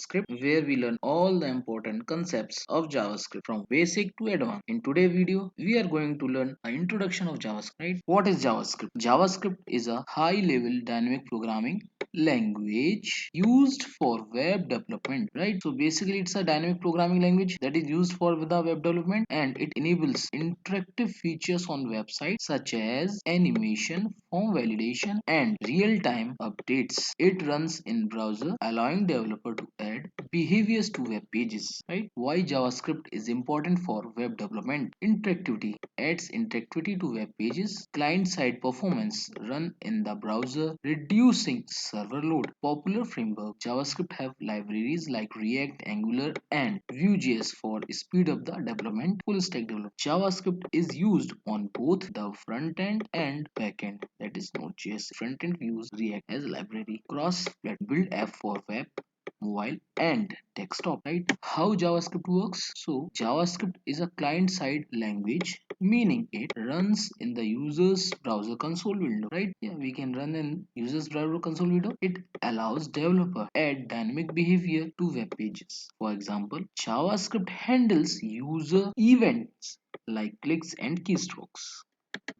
JavaScript, where we learn all the important concepts of JavaScript from basic to advanced. In today's video, we are going to learn an introduction of JavaScript. Right? What is JavaScript? JavaScript is a high-level dynamic programming language used for web development. Right? So basically, it's a dynamic programming language that is used for the web development, and it enables interactive features on websites such as animation, form validation, and real-time updates. It runs in browser, allowing developer to add behaviors to web pages. Right? Why JavaScript is important for web development? Interactivity adds interactivity to web pages. Client-side performance run in the browser, reducing server load. Popular framework JavaScript have libraries like React, Angular, and Vue.js for speed up the development. Full stack development. JavaScript is used on both the front end and back end. That is Node.js. Front end use React as a library. Cross-platform build app for web, mobile, and desktop. Right? How JavaScript works? So JavaScript is a client-side language, meaning it runs in the user's browser console window. Right? Yeah, we can run in user's browser console window. It allows developer add dynamic behavior to web pages. For example, JavaScript handles user events like clicks and keystrokes.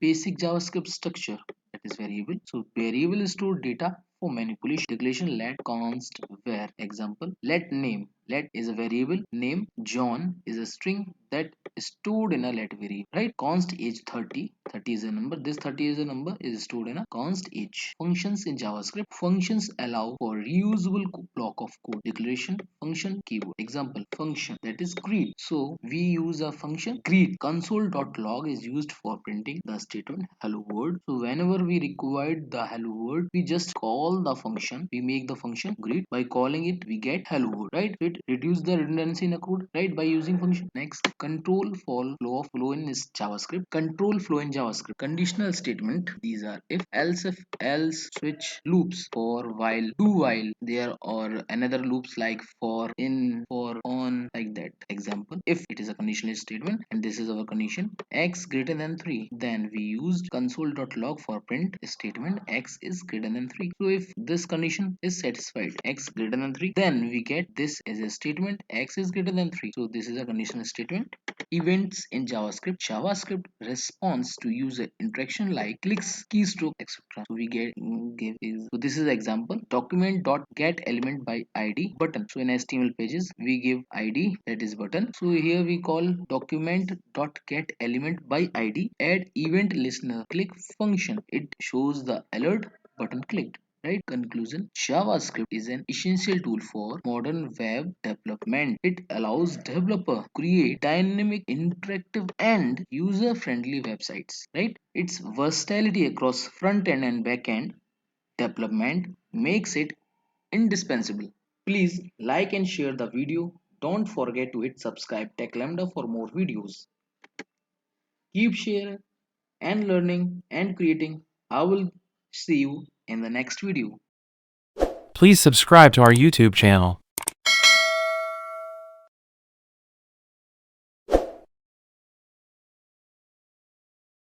Basic JavaScript structure, that is variable. So variable store data for manipulation. Declaration let const var. Example, let name. Let is a variable. Name John is a string that is stored in a let variable. Right? Const age 30. 30 is a number. This 30 is a number is stored in a const age. Functions in JavaScript. Functions allow for reusable block of code. Declaration function keyword. Example, function that is greet. So we use a function greet. Console.log is used for printing the statement hello world. So whenever we require the hello world, we just call the function. We make the function greet. By calling it, we get hello world. Right? It reduce the redundancy in a code. Right? By using function. Next, control flow in is JavaScript. Control flow in JavaScript. Conditional statement. These are if else, switch, loops for while, do while there, or another loops like for, in, for, on, like that. Example, if it is a conditional statement and this is our condition x greater than 3, then we used console.log for print statement x is greater than 3. So if this condition is satisfied, x greater than 3, then we get this as a statement x is greater than 3. So this is a conditional statement. Events in JavaScript. JavaScript responds to user interaction like clicks, keystroke, etc. So we so this is example, document dot get element by id button. So in HTML pages we give id, that is button. So here we call document dot get element by id add event listener click function. It shows the alert button clicked. Right? Conclusion, JavaScript is an essential tool for modern web development. It allows developer create dynamic, interactive, and user-friendly websites. Right? Its versatility across front end and back end development makes it indispensable. Please like and share the video. Don't forget to hit subscribe TechLambda for more videos. Keep sharing and learning and creating. I will see you in the next video. Please subscribe to our YouTube channel.